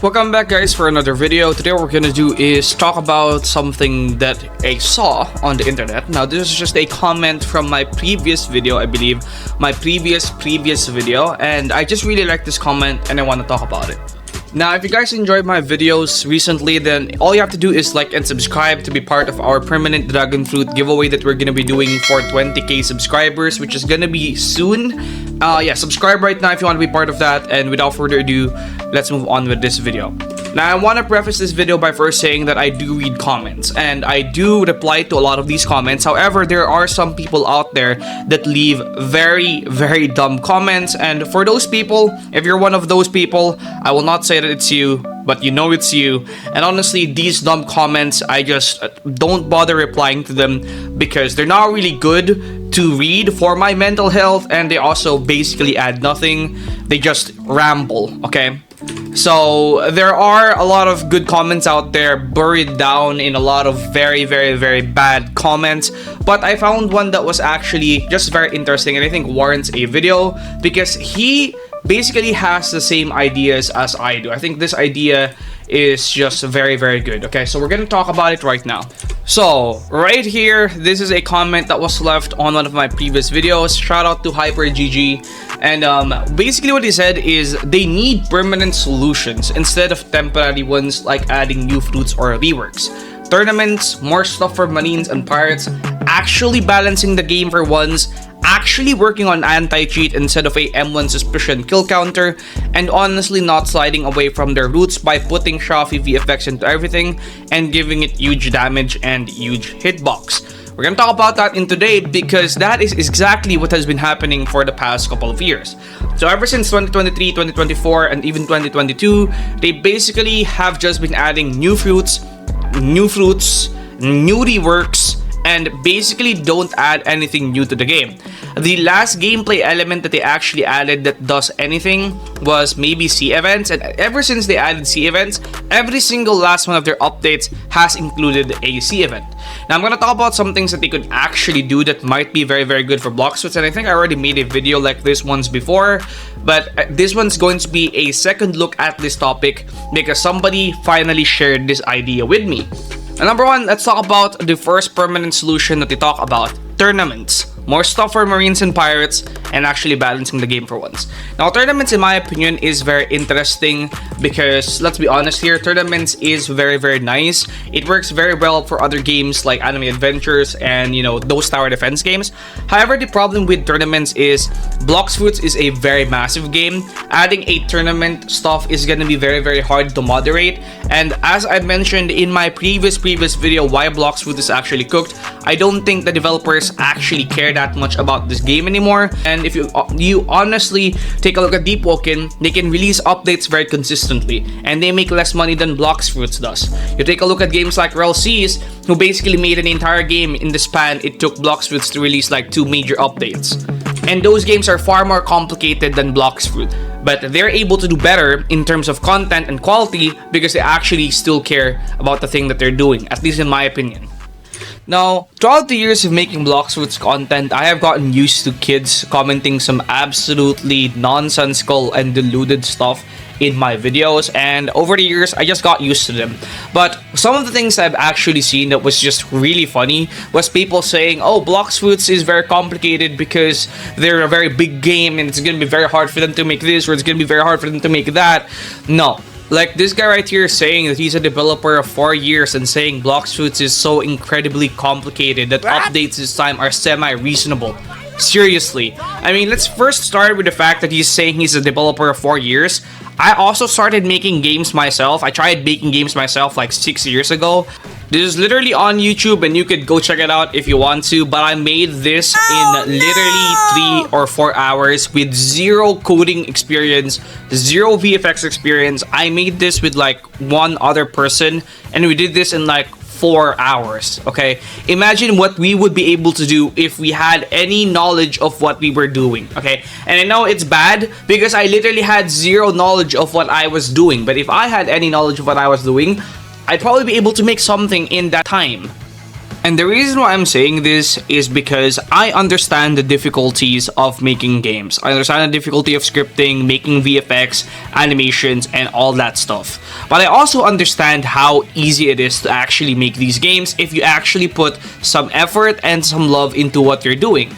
Welcome back, guys, for another video. Today what we're gonna do is talk about something that I saw on the internet. Now this is just a comment from my previous video, I believe, my previous video, and I just really like this comment and I want to talk about it. Now, if you guys enjoyed my videos recently, then all you have to do is like and subscribe to be part of our permanent dragon fruit giveaway that we're gonna be doing for 20k subscribers, which is gonna be soon. Yeah, subscribe right now if you want to be part of that, and without further ado, let's move on with this video. Now, I want to preface this video by first saying that I do read comments and I do reply to a lot of these comments. However, there are some people out there that leave very dumb comments, and for those people, if you're one of those people, I will not say that it's you, but you know it's you. And honestly, these dumb comments, I just don't bother replying to them because they're not really good to read for my mental health, and they also basically add nothing. They just ramble, okay? So there are a lot of good comments out there buried down in a lot of very bad comments, but I found one that was actually just very interesting and I think warrants a video because he basically has the same ideas as I do. I think this idea is just very good. Okay, so we're gonna talk about it right now. So right here, this is a comment that was left on one of my previous videos. Shout out to HyperGG. And basically what he said is they need permanent solutions instead of temporary ones, like adding new fruits or reworks. Tournaments, more stuff for marines and pirates, actually balancing the game for once, actually working on anti-cheat instead of a M1 suspicion kill counter, and honestly not sliding away from their roots by putting Shafi VFX into everything and giving it huge damage and huge hitbox. We're gonna talk about that in today because that is exactly what has been happening for the past couple of years. So ever since 2023, 2024, and even 2022, they basically have just been adding new fruits, new reworks, and basically don't add anything new to the game. The last gameplay element that they actually added that does anything was maybe sea events, and ever since they added sea events, every single last one of their updates has included a sea event. Now I'm gonna talk about some things that they could actually do that might be very good for bloxfruits, and I think I already made a video like this once before, but this one's going to be a second look at this topic because somebody finally shared this idea with me. And number one, let's talk about the first permanent solution that they talk about: tournaments. More stuff for marines and pirates, and actually balancing the game for once. Now, tournaments, in my opinion, is very interesting because, let's be honest here, tournaments is very nice. It works very well for other games like Anime Adventures and, you know, those tower defense games. However, the problem with tournaments is bloxfruits is a very massive game. Adding a tournament stuff is gonna be very hard to moderate. And as I mentioned in my previous video, why bloxfruit is actually cooked, I don't think the developers actually care that much about this game anymore. And if you honestly take a look at Deepwoken, they can release updates very consistently and they make less money than bloxfruits does. You take a look at games like RLCs, who basically made an entire game in the span it took bloxfruits to release like 2 major updates, and those games are far more complicated than bloxfruit, but they're able to do better in terms of content and quality because they actually still care about the thing that they're doing, at least in my opinion. Now, throughout the years of making bloxfruits content, I have gotten used to kids commenting some absolutely nonsensical and deluded stuff in my videos, and over the years I just got used to them. But some of the things I've actually seen that was just really funny was people saying, oh, bloxfruits is very complicated because they're a very big game and it's gonna be very hard for them to make this, or it's gonna be very hard for them to make that. No. Like this guy right here saying that he's a developer of 4 years and saying bloxfruits is so incredibly complicated that updates this time are semi-reasonable. Seriously. I mean, let's first start with the fact that he's saying he's a developer of 4 years. I also started making games myself. I tried making games myself like 6 years ago. This is literally on YouTube and you could go check it out if you want to, but I made this in literally 3 or 4 hours with 0 coding experience, 0 VFX experience. I made this with like 1 other person and we did this in like 4 hours. Okay, imagine what we would be able to do if we had any knowledge of what we were doing. Okay, and I know it's bad because I literally had 0 knowledge of what I was doing, but if I had any knowledge of what I was doing, I'd probably be able to make something in that time. And the reason why I'm saying this is because I understand the difficulties of making games. I understand the difficulty of scripting, making VFX, animations, and all that stuff. But I also understand how easy it is to actually make these games if you actually put some effort and some love into what you're doing.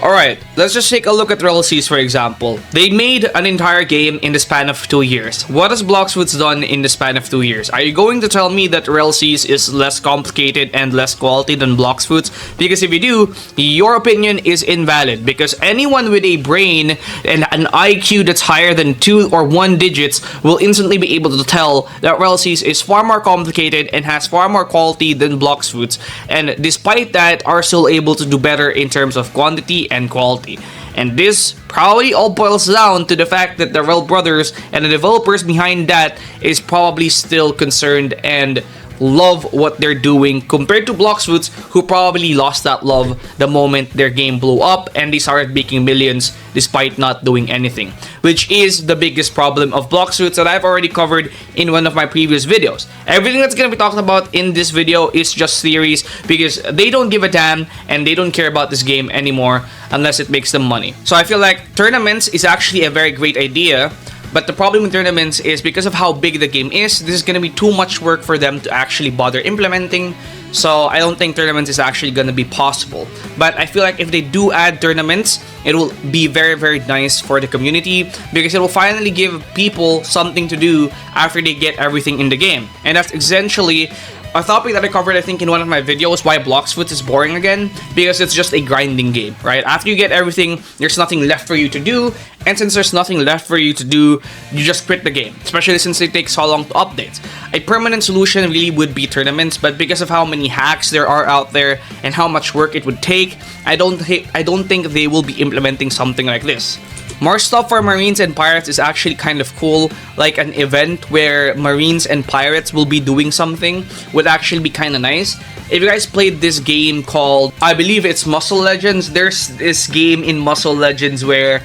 Alright, let's just take a look at RLCs for example. They made an entire game in the span of 2 years. What has Bloxfruits done in the span of 2 years? Are you going to tell me that RLCs is less complicated and less quality than Bloxfruits? Because if you do, your opinion is invalid. Because anyone with a brain and an IQ that's higher than 2 or 1 digits will instantly be able to tell that RLCs is far more complicated and has far more quality than Bloxfruits. And despite that, are still able to do better in terms of quantity and quality. And this probably all boils down to the fact that the Rel brothers and the developers behind that is probably still concerned and love what they're doing compared to Bloxfruits, who probably lost that love the moment their game blew up and they started making millions despite not doing anything, which is the biggest problem of Bloxfruits that I've already covered in one of my previous videos. Everything that's going to be talked about in this video is just theories because they don't give a damn and they don't care about this game anymore unless it makes them money. So I feel like tournaments is actually a very great idea. But the problem with tournaments is because of how big the game is, this is going to be too much work for them to actually bother implementing. So I don't think tournaments is actually going to be possible. But I feel like if they do add tournaments, it will be very, very nice for the community because it will finally give people something to do after they get everything in the game. And that's essentially a topic that I covered, I think, in one of my videos, why Bloxfruits is boring again, because it's just a grinding game, right? After you get everything, there's nothing left for you to do, and since there's nothing left for you to do, you just quit the game, especially since it takes so long to update. A permanent solution really would be tournaments, but because of how many hacks there are out there and how much work it would take, I don't think they will be implementing something like this. More stuff for Marines and Pirates is actually kind of cool, like an event where Marines and Pirates will be doing something would actually be kind of nice. If you guys played this game called, I believe it's Muscle Legends, there's this game in Muscle Legends where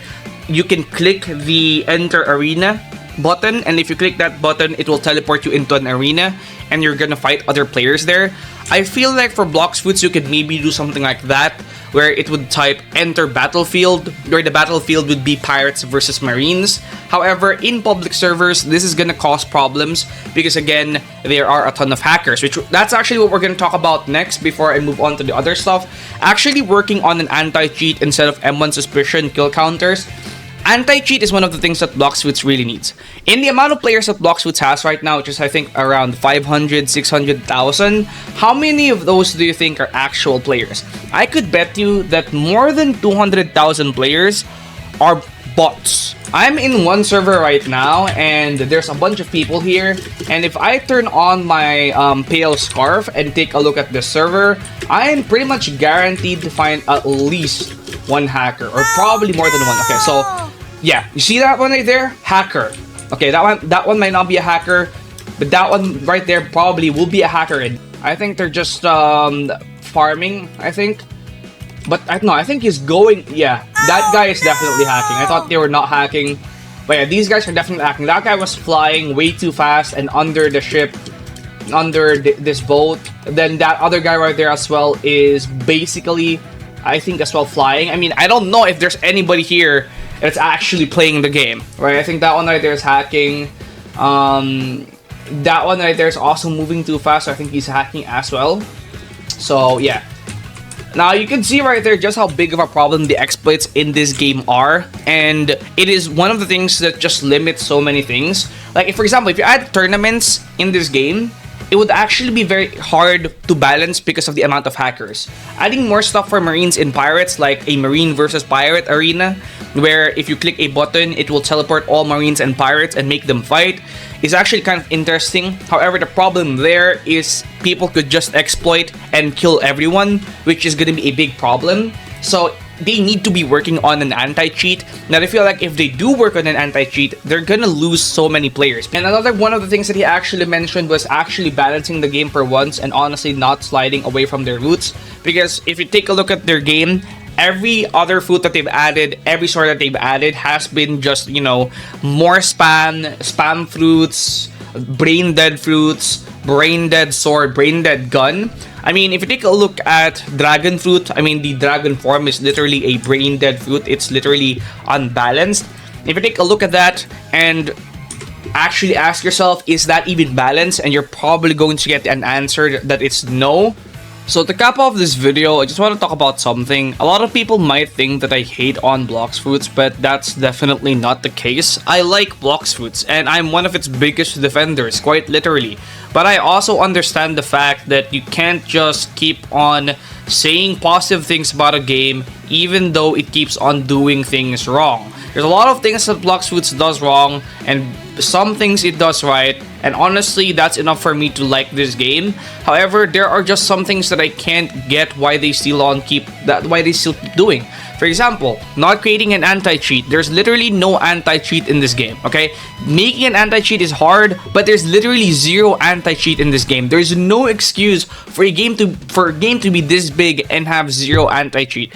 you can click the Enter Arena button, and if you click that button, it will teleport you into an arena and you're gonna fight other players there. I feel like for Bloxfruits, you could maybe do something like that, where it would type Enter Battlefield, where the battlefield would be Pirates versus Marines. However, in public servers, this is gonna cause problems because again, there are a ton of hackers, which that's actually what we're gonna talk about next before I move on to the other stuff. Actually working on an anti-cheat instead of M1 suspicion kill counters. Anti-cheat is one of the things that Bloxfruits really needs. In the amount of players that Bloxfruits has right now, which is I think around 500, 600,000, how many of those do you think are actual players? I could bet you that more than 200,000 players are bots. I'm in one server right now and there's a bunch of people here, and if I turn on my pale scarf and take a look at this server, I am pretty much guaranteed to find at least one hacker, or probably more than one. Okay, so yeah, you see that one right there? Hacker. Okay, that one might not be a hacker, but that one right there probably will be a hacker. And I think they're just farming, I think. But I think he's going, yeah, that guy is definitely hacking. I thought they were not hacking, but yeah, these guys are definitely hacking. That guy was flying way too fast and under the ship, under this boat. Then that other guy right there as well is basically, I think, as well flying. I mean, I don't know if there's anybody here that's actually playing the game, right? I think that one right there is hacking. That one right there is also moving too fast, so I think he's hacking as well. So yeah. Now you can see right there just how big of a problem the exploits in this game are, and it is one of the things that just limits so many things. Like, if, for example, if you add tournaments in this game, it would actually be very hard to balance because of the amount of hackers. Adding more stuff for Marines and Pirates, like a Marine versus Pirate arena, where if you click a button, it will teleport all Marines and Pirates and make them fight, is actually kind of interesting. However, the problem there is people could just exploit and kill everyone, which is going to be a big problem. So they need to be working on an anti-cheat. Now, I feel like if they do work on an anti-cheat, they're gonna lose so many players. And another one of the things that he actually mentioned was actually balancing the game for once and honestly not sliding away from their roots. Because if you take a look at their game, every other fruit that they've added, every sort that they've added has been just, you know, more spam fruits, brain dead fruits, brain dead sword, brain dead gun. I mean, if you take a look at dragon fruit, I mean, the dragon form is literally a brain dead fruit. It's literally unbalanced. If you take a look at that and actually ask yourself, is that even balanced? And you're probably going to get an answer that it's no. So to cap off this video, I just want to talk about something. A lot of people might think that I hate on bloxfruits, but that's definitely not the case. I like bloxfruits, and I'm one of its biggest defenders, quite literally. But I also understand the fact that you can't just keep on saying positive things about a game even though it keeps on doing things wrong. There's a lot of things that bloxfruits does wrong, and some things it does right, and honestly that's enough for me to like this game. However, there are just some things that I can't get why they still keep doing. For example, not creating an anti-cheat. There's literally no anti-cheat in this game, okay? Making an anti-cheat is hard, but there's literally zero anti-cheat in this game. There's no excuse for a game to be this big and have zero anti-cheat.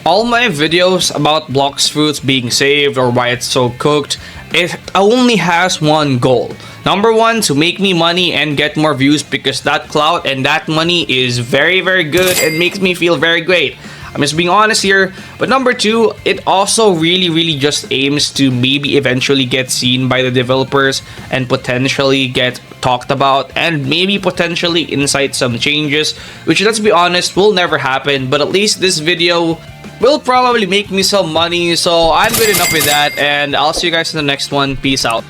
All my videos about bloxfruits being saved or why it's so cooked, it only has one goal. Number one, to make me money and get more views, because that clout and that money is very, very good and makes me feel very great. I'm just being honest here. But number two, it also really just aims to maybe eventually get seen by the developers and potentially get talked about and maybe potentially incite some changes, which, let's be honest, will never happen. But at least this video will probably make me some money, so I'm good enough with that, and I'll see you guys in the next one. Peace out.